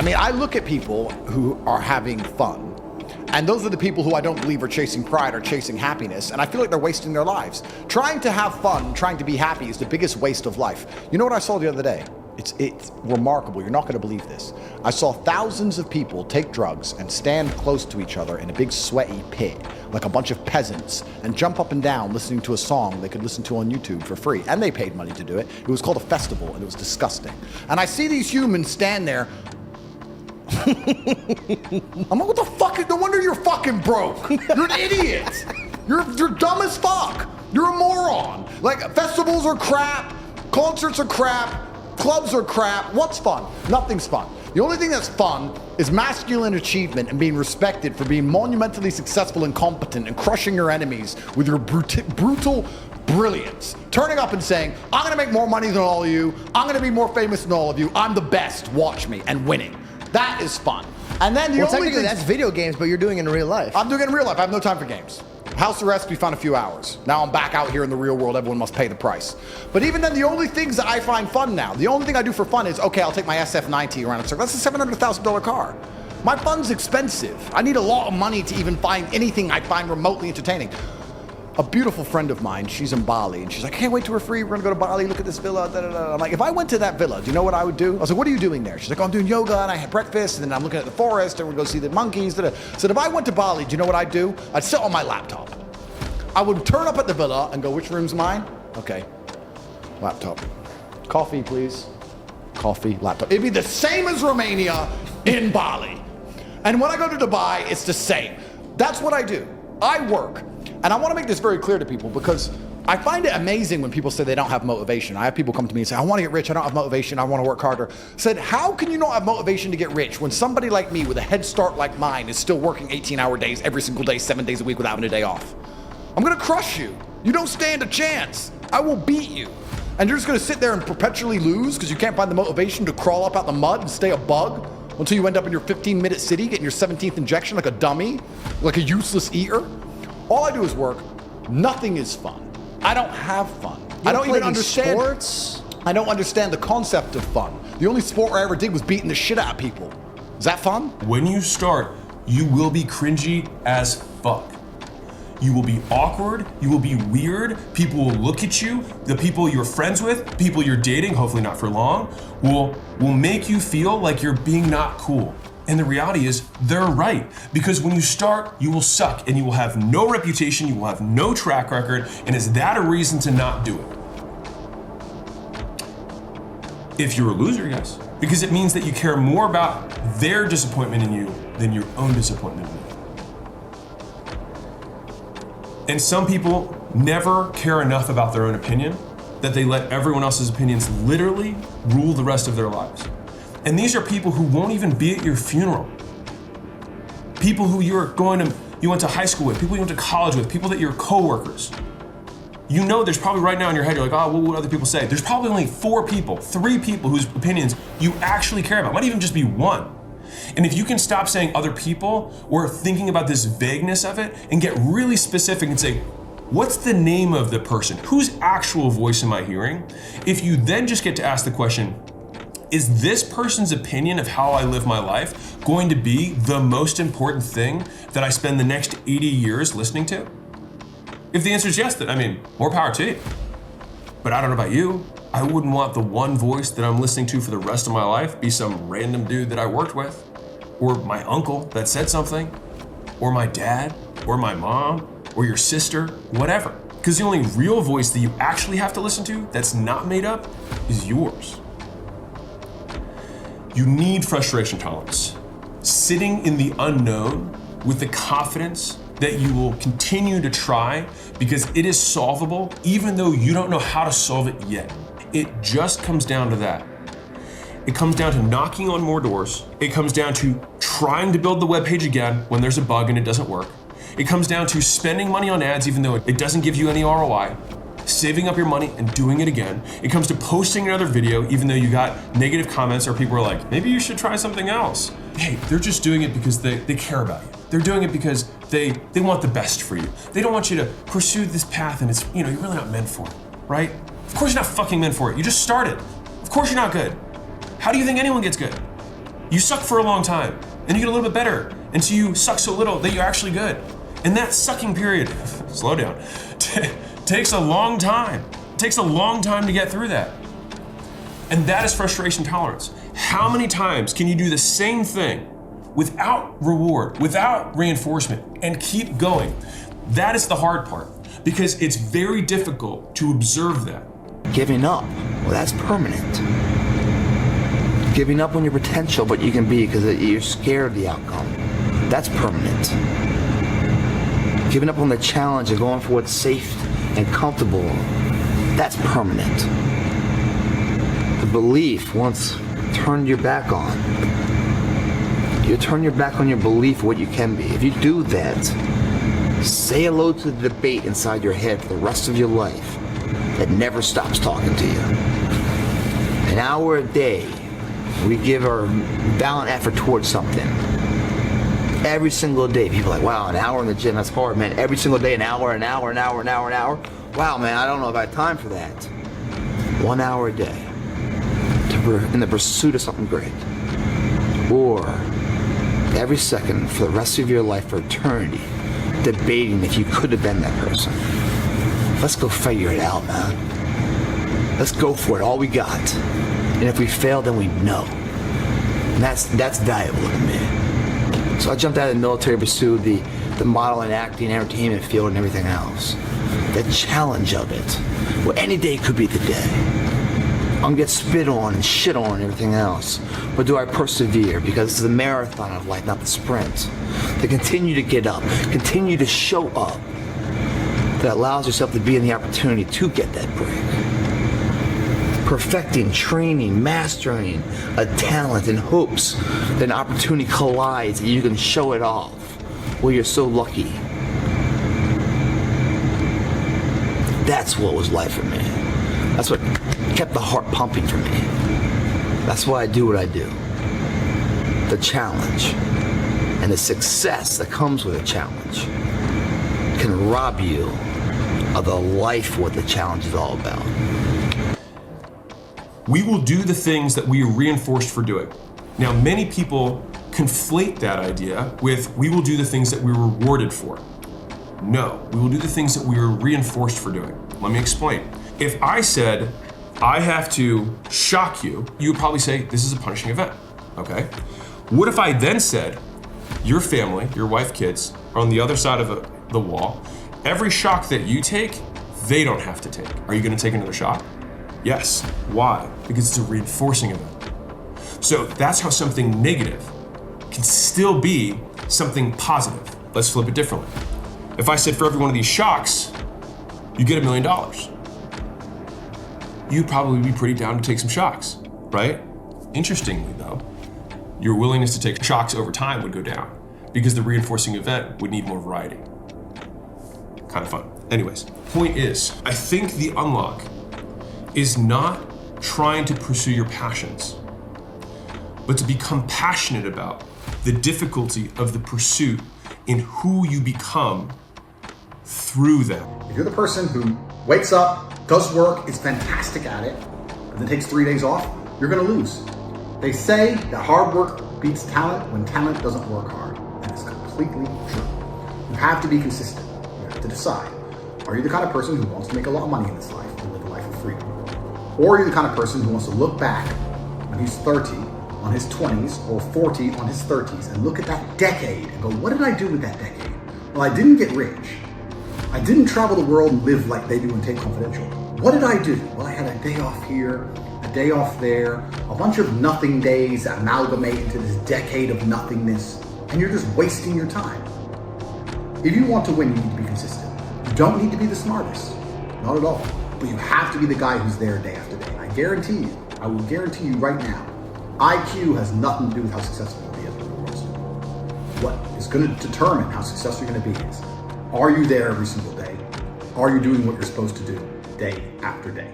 I mean, I look at people who are having fun, and those are the people who I don't believe are chasing pride or chasing happiness, and I feel like they're wasting their lives. Trying to have fun, trying to be happy is the biggest waste of life. You know what I saw the other day? It's remarkable. You're not going to believe this. I saw thousands of people take drugs and stand close to each other in a big sweaty pit, like a bunch of peasants, and jump up and down listening to a song they could listen to on YouTube for free. And they paid money to do it. It was called a festival, and it was disgusting. And I see these humans stand there. I'm like, what the fuck? No wonder you're fucking broke. You're an idiot. You're dumb as fuck. You're a moron. Like, festivals are crap. Concerts are crap. Clubs are crap. What's fun? Nothing's fun. The only thing that's fun is masculine achievement and being respected for being monumentally successful and competent and crushing your enemies with your brutal brilliance. Turning up and saying, I'm gonna make more money than all of you. I'm gonna be more famous than all of you. I'm the best. Watch me. And winning. That is fun. And then the only thing that's video games, but you're doing it in real life. I'm doing it in real life. I have no time for games. House arrest, we found a few hours. Now I'm back out here in the real world. Everyone must pay the price. But even then, the only things that I find fun now, the only thing I do for fun is, okay, I'll take my SF90 around a circle. That's a $700,000 car. My fun's expensive. I need a lot of money to even find anything I find remotely entertaining. A beautiful friend of mine, she's in Bali, and she's like, I can't wait till we're free. We're gonna go to Bali, look at this villa, da, da, da. I'm like, if I went to that villa, do you know what I would do? I was like, what are you doing there? She's like, oh, I'm doing yoga, and I had breakfast, and then I'm looking at the forest, and we're gonna go see the monkeys, da, da. So if I went to Bali, do you know what I'd do? I'd sit on my laptop. I would turn up at the villa and go, which room's mine? Okay, laptop. Coffee, please. Coffee, laptop. It'd be the same as Romania in Bali. And when I go to Dubai, it's the same. That's what I do. I work. And I want to make this very clear to people because I find it amazing when people say they don't have motivation. I have people come to me and say, I want to get rich, I don't have motivation, I want to work harder. I said, how can you not have motivation to get rich when somebody like me with a head start like mine is still working 18-hour days every single day, 7 days a week without having a day off? I'm gonna crush you. You don't stand a chance. I will beat you. And you're just gonna sit there and perpetually lose because you can't find the motivation to crawl up out the mud and stay a bug until you end up in your 15-minute city getting your 17th injection like a dummy, like a useless eater. All I do is work. Nothing is fun. I don't have fun. I don't even understand sports. I don't understand the concept of fun. The only sport I ever did was beating the shit out of people. Is that fun? When you start, you will be cringy as fuck. You will be awkward, you will be weird, people will look at you, the people you're friends with, people you're dating, hopefully not for long, will make you feel like you're being not cool. And the reality is, they're right. Because when you start, you will suck and you will have no reputation, you will have no track record, and is that a reason to not do it? If you're a loser, yes. Because it means that you care more about their disappointment in you than your own disappointment in you. And some people never care enough about their own opinion that they let everyone else's opinions literally rule the rest of their lives. And these are people who won't even be at your funeral. People who you went to high school with, people you went to college with, people that you're coworkers. You know there's probably right now in your head, you're like, oh, what would other people say? There's probably only 3 people whose opinions you actually care about. Might even just be one. And if you can stop saying other people or thinking about this vagueness of it and get really specific and say, what's the name of the person? Whose actual voice am I hearing? If you then just get to ask the question, is this person's opinion of how I live my life going to be the most important thing that I spend the next 80 years listening to? If the answer is yes, then I mean, more power to you. But I don't know about you. I wouldn't want the one voice that I'm listening to for the rest of my life be some random dude that I worked with, or my uncle that said something, or my dad, or my mom, or your sister, whatever. Because the only real voice that you actually have to listen to that's not made up is yours. You need frustration tolerance. Sitting in the unknown with the confidence that you will continue to try because it is solvable even though you don't know how to solve it yet. It just comes down to that. It comes down to knocking on more doors. It comes down to trying to build the web page again when there's a bug and it doesn't work. It comes down to spending money on ads even though it doesn't give you any ROI, saving up your money and doing it again. It comes to posting another video even though you got negative comments or people are like, maybe you should try something else. Hey, they're just doing it because they care about you. They're doing it because they want the best for you. They don't want you to pursue this path and it's, you're really not meant for it, right? Of course you're not fucking meant for it. You just started. Of course you're not good. How do you think anyone gets good? You suck for a long time, and you get a little bit better, until you suck so little that you're actually good. And that sucking period, slow down, takes a long time. It takes a long time to get through that. And that is frustration tolerance. How many times can you do the same thing without reward, without reinforcement, and keep going? That is the hard part, because it's very difficult to observe that. Giving up, well, that's permanent. Giving up on your potential, what you can be because you're scared of the outcome, that's permanent. Giving up on the challenge and going for what's safe and comfortable, that's permanent. The belief, once turned your back on, you turn your back on your belief of what you can be. If you do that, say hello to the debate inside your head for the rest of your life that never stops talking to you. An hour a day, we give our valiant effort towards something. Every single day, people are like, wow, an hour in the gym, that's hard, man. Every single day, an hour. Wow, man, I don't know if I have time for that. 1 hour a day in the pursuit of something great. Or every second for the rest of your life, for eternity, debating if you could have been that person. Let's go figure it out, man. Let's go for it, all we got. And if we fail, then we know. And that's valuable to me. So I jumped out of the military, pursued the modeling, acting, entertainment field, and everything else. The challenge of it. Well, any day could be the day. I'm gonna get spit on and shit on and everything else. But do I persevere? Because it's the marathon of life, not the sprint. To continue to get up, continue to show up. That allows yourself to be in the opportunity to get that break. Perfecting, training, mastering a talent in hopes that an opportunity collides and you can show it off. Well, you're so lucky. That's what was life for me. That's what kept the heart pumping for me. That's why I do what I do. The challenge and the success that comes with a challenge can rob you of the life what the challenge is all about. We will do the things that we are reinforced for doing. Now, many people conflate that idea with we will do the things that we're rewarded for. No, we will do the things that we are reinforced for doing. Let me explain. If I said, I have to shock you, you would probably say, this is a punishing event, okay? What if I then said, your family, your wife, kids, are on the other side of the wall. Every shock that you take, they don't have to take. Are you gonna take another shock? Yes. Why? Because it's a reinforcing event. So that's how something negative can still be something positive. Let's flip it differently. If I said for every one of these shocks, you get $1 million, you'd probably be pretty down to take some shocks, right? Interestingly though, your willingness to take shocks over time would go down because the reinforcing event would need more variety. Kind of fun. Anyways, point is, I think the unlock is not trying to pursue your passions, but to become passionate about the difficulty of the pursuit in who you become through them. If you're the person who wakes up, does work, is fantastic at it, and then takes 3 days off, you're gonna lose. They say that hard work beats talent when talent doesn't work hard. That is completely true. You have to be consistent. You have to decide. Are you the kind of person who wants to make a lot of money in this life and live a life of freedom? Or are you the kind of person who wants to look back when he's 30 on his 20s or 40 on his 30s and look at that decade and go, what did I do with that decade? Well, I didn't get rich. I didn't travel the world and live like they do in Tape Confidential. What did I do? Well, I had a day off here, a day off there, a bunch of nothing days that amalgamate into this decade of nothingness, and you're just wasting your time. If you want to win, you need to be consistent. You don't need to be the smartest, not at all, but you have to be the guy who's there day after day. I guarantee you, I will guarantee you right now, IQ has nothing to do with how successful you'll be as a person. What is going to determine how successful you're going to be is, are you there every single day? Are you doing what you're supposed to do day after day?